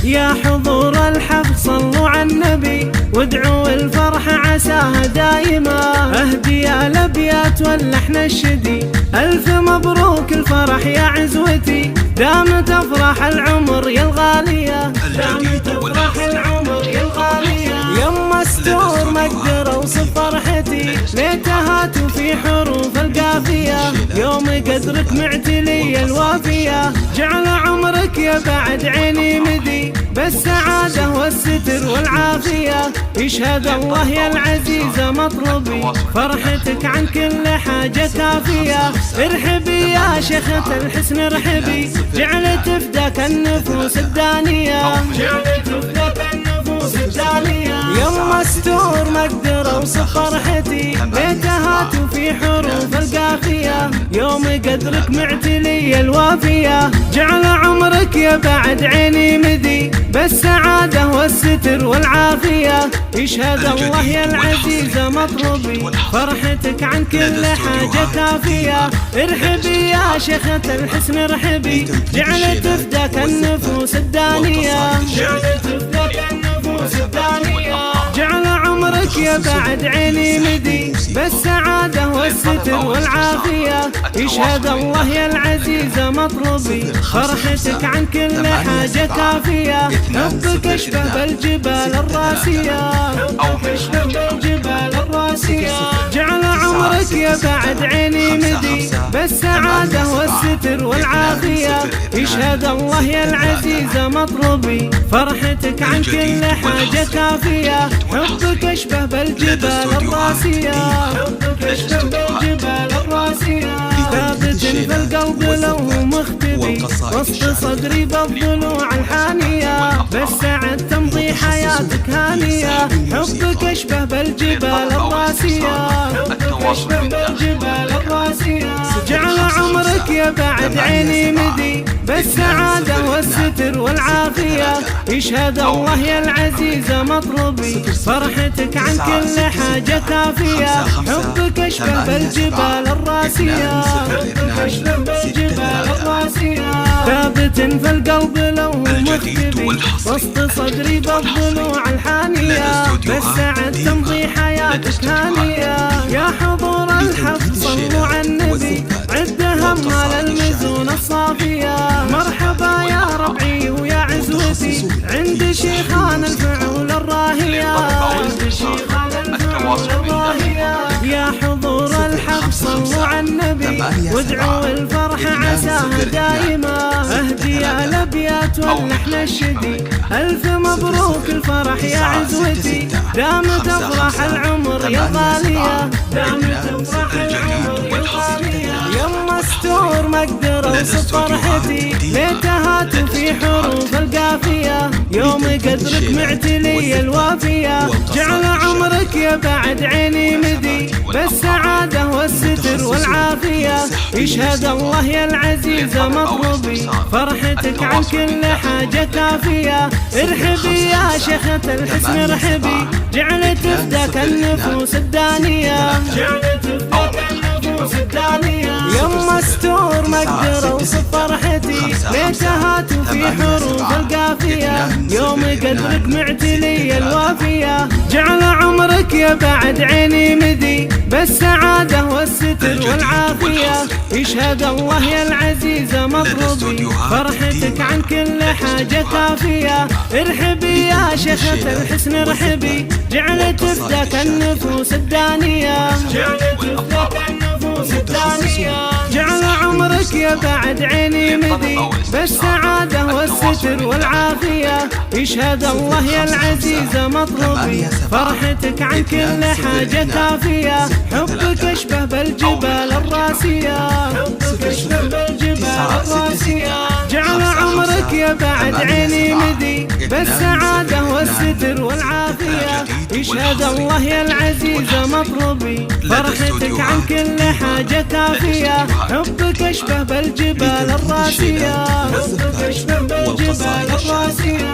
يا حضور الحفل صلوا على النبي وادعوا الفرح عساها دايما. اهدي الابيات واللحن الشدي الف مبروك الفرح يا عزوتي. دامت افراح العمر يا الغاليه، دامت افراح العمر يا الغاليه. يما استور ما اقدر اوصف فرحتي، ليتها في حروف القافيه. يوم قدرك معتلي الوافيه، جعل عمرك يا بعد عيني مدي بالسعادة والستر والعافية. يشهد الله يا العزيزة مطلبي، فرحتك عن كل حاجة كافية. ارحبي يا شيخة الحسن ارحبي، جعلت تفداك النفوس الدانية، جعلت تفداك النفوس الدانية. يما استور ما اقدر اوصف فرحتي، ليتها في حروف القافية. يوم قدرك معتلي الوافية، جعل عمرك يا بعد عيني مدي بالسعادة والستر والعافية. يشهد الله يا العزيزة مطلبي، فرحتك عن كل حاجة كافية. ارحبي يا شيخة الحسن ارحبي، جعلت تفداك النفوس الدانية، جعلت تفداك النفوس الدانية. جعل عمرك يا بعد عيني مدي بالسعادة والستر والعافية. يشهد الله يا العزيزة مطلبي، فرحتك عن كل حاجة كافية. حبك اشبه بالجبال الراسية، حبك اشبه بالجبال الراسية. جعل عمرك يا بعد عيني مدي بالسعادة والستر والعافية. يشهد الله يا العزيزة مطلبي، فرحتك عن كل حاجة كافية. حبك اشبه بالجبال الراسية، حبك اشبه بالجبال الراسية. ثابت في القلب لو مختبي، وسط صدري بالضلوع الحانية. بالسعد تمضي حياتك هانية، حبك اشبه بالجبال الراسية، حبك اشبه بالجبال الراسية. جعل عمرك يا بعد عيني مدي بالسعادة والستر والعافية. يشهد الله يا العزيزة مطلبي، فرحتك عن كل حاجة كافية. حبك اشبه بالجبال الراسية، حبك اشبه بالجبال الراسية. ثابت في القلب لو مختبي، وسط صدري بالضلوع الحانية. بالسعد تمضي حياتك هانية. يا حضور الحفل صلوا على النبي، عد همها للمزون الصافية. مرحبا يا ربعي ويا عزوتي، عند شيخان الفعول الراهية، عند شيخان الفعول الراهية. يا حضور الحفل صلوا على النبي، وادعوا الفرح عساها دايما. اهدي الابيات واللحن الشدي الف مبروك الفرح يا عزوتي. دامت افراح العمر يا الغالية، دامت افراح العمر يا الغالية. يما استور ما اقدر اوصف فرحتي، ليتها في حروف القافية. يوم قدرك معتلي الوافية، جعل عمرك يا بعد عيني مدي بالسعادة والستر والعافية. يشهد الله يا العزيزة مطلبي، فرحتك عن كل حاجة كافية. ارحبي يا شيخة الحسن ارحبي، جعلت تفداك النفوس الدانية، جعلت تفداك النفوس الدانية. يما استور ما اقدر اوصف فرحتي، ليتها في حروف القافية. يوم قدرك معتلي الوافية، جعل عمرك يا بعد عيني مدي بالسعادة والستر والعافية. يشهد الله يا العزيزة مطلبي، فرحتك عن كل حاجة كافية. ارحبي يا شيخة الحسن ارحبي، جعلت تفداك النفوس الدانية، جعلت تفداك النفوس الدانية. جعل عمرك يا بعد عيني مدي بالسعادة والستر والعافية. يشهد الله يا العزيزة مطلبي، فرحتك عن كل حاجة كافية. حبك اشبه بالجبال الراسية، حبك اشبه بالجبال الراسية. جعل عمرك يا بعد عيني مدي بالسعادة والستر والعافية. يشهد الله يا العزيزة مطلبي، فرحتك عن كل حاجة كافية. حبك اشبه بالجبال الراسية، حبك اشبه بالجبال الراسية.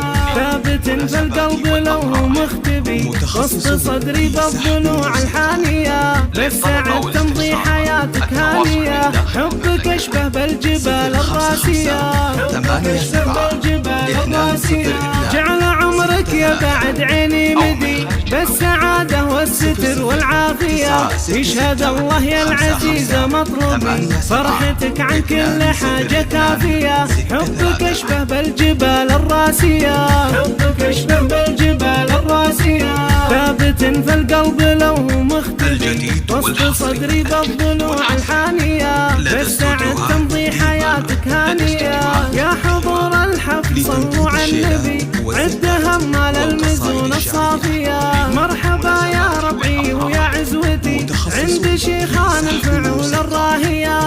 ثابت في القلب لو مختبي، وسط صدري بالضلوع الحانية، بالسعد تمضي حياتك هانية، حبك اشبه بالجبال الراسية، حبك اشبه بالجبال الراسية، جعل عمرك يا بعد عيني مدي، بالسعادة والستر والعافية، يشهد الله يا العزيزة مطلوبي، فرحتك عن كل حاجة كافية، حبك اشبه بالجبال الراسية، حبك اشبه بالجبال الراسية، ثابت في القلب لو مختفي، وسط صدري بالضلوع الحانية، بالسعد تمضي حياتك هانية، يا حضور الحفل صلوا على النبي، عد همال المزون الصافية، مرحبا يا ربعي ويا عزوتي، عند شيخان الفعول الراهية،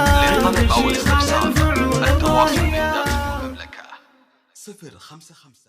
عند شيخان الفعول الراهية. 055